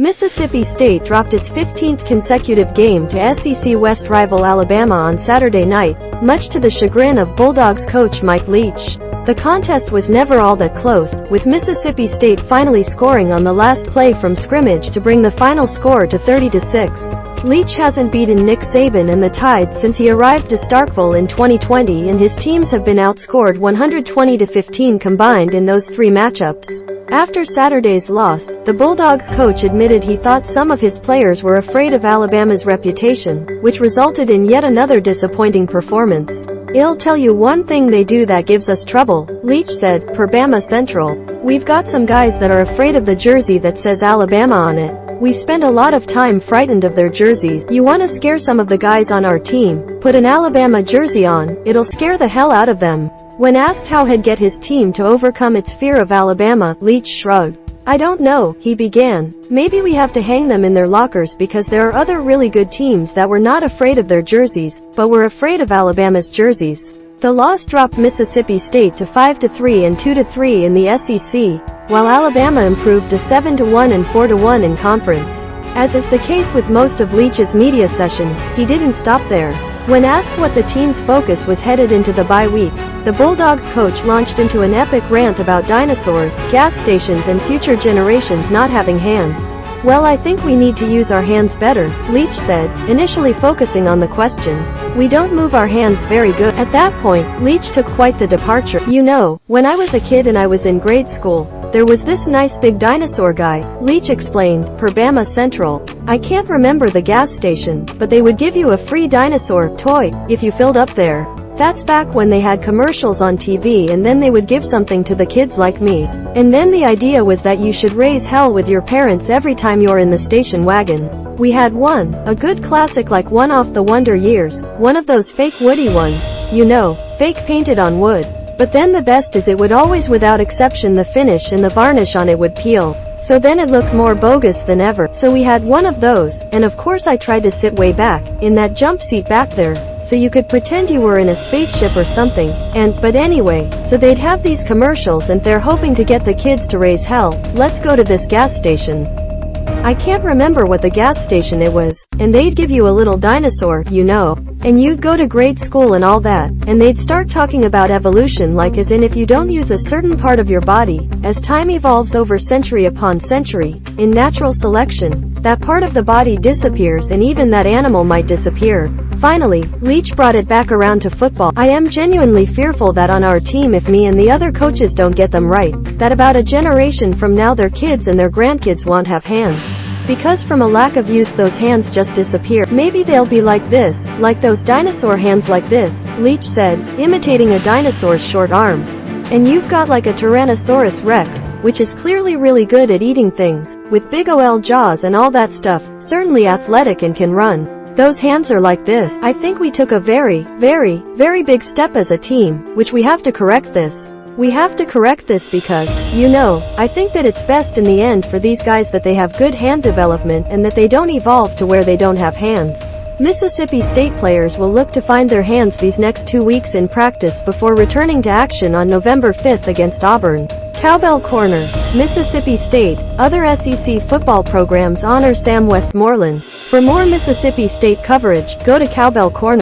Mississippi State dropped its 15th consecutive game to SEC West rival Alabama on Saturday night, much to the chagrin of Bulldogs coach Mike Leach. The contest was never all that close, with Mississippi State finally scoring on the last play from scrimmage to bring the final score to 30-6. Leach hasn't beaten Nick Saban and the Tide since he arrived to Starkville in 2020, and his teams have been outscored 120-15 combined in those three matchups. After Saturday's loss, the Bulldogs coach admitted he thought some of his players were afraid of Alabama's reputation, which resulted in yet another disappointing performance. "I'll tell you one thing they do that gives us trouble," Leach said, per BamaCentral. "We've got some guys that are afraid of the jersey that says Alabama on it. We spend a lot of time frightened of their jerseys. You want to scare some of the guys on our team, put an Alabama jersey on, it'll scare the hell out of them." When asked how he'd get his team to overcome its fear of Alabama, Leach shrugged. "I don't know," he began. "Maybe we have to hang them in their lockers because there are other really good teams that were not afraid of their jerseys, but were afraid of Alabama's jerseys." The loss dropped Mississippi State to 5-3 and 2-3 in the SEC, while Alabama improved to 7-1 and 4-1 in conference. As is the case with most of Leach's media sessions, he didn't stop there. When asked what the team's focus was headed into the bye week, the Bulldogs coach launched into an epic rant about dinosaurs, gas stations and future generations not having hands. "Well, I think we need to use our hands better," Leach said, initially focusing on the question. "We don't move our hands very good." At that point, Leach took quite the departure. "You know, when I was a kid and I was in grade school, there was this nice big dinosaur guy," Leach explained, per BamaCentral. "I can't remember the gas station, but they would give you a free dinosaur toy if you filled up there. That's back when they had commercials on TV, and then they would give something to the kids like me. And then the idea was that you should raise hell with your parents every time you're in the station wagon. We had one, a good classic like one off the Wonder Years, one of those fake woody ones, you know, fake painted on wood. But then the best is it would always without exception the finish and the varnish on it would peel. So then it looked more bogus than ever. So we had one of those, and of course I tried to sit way back, in that jump seat back there, so you could pretend you were in a spaceship or something, but anyway, so they'd have these commercials and they're hoping to get the kids to raise hell. Let's go to this gas station." I can't remember what the gas station it was, and they'd give you a little dinosaur, you know, and you'd go to grade school and all that, and they'd start talking about evolution like as in if you don't use a certain part of your body, as time evolves over century upon century, in natural selection, that part of the body disappears and even that animal might disappear. Finally, Leach brought it back around to football. "I am genuinely fearful that on our team, if me and the other coaches don't get them right, that about a generation from now their kids and their grandkids won't have hands. Because from a lack of use those hands just disappear. Maybe they'll be like this, like those dinosaur hands like this," Leach said, imitating a dinosaur's short arms. "And you've got like a tyrannosaurus rex, which is clearly really good at eating things, with big ol' jaws and all that stuff, certainly athletic and can run. Those hands are like this. I think we took a very, very, very big step as a team, which we have to correct this. We have to correct this because, you know, I think that it's best in the end for these guys that they have good hand development and that they don't evolve to where they don't have hands." Mississippi State players will look to find their hands these next 2 weeks in practice before returning to action on November 5th against Auburn. Cowbell Corner, Mississippi State. Other SEC football programs honor Westmoreland. For more Mississippi State coverage, go to Cowbell Corner.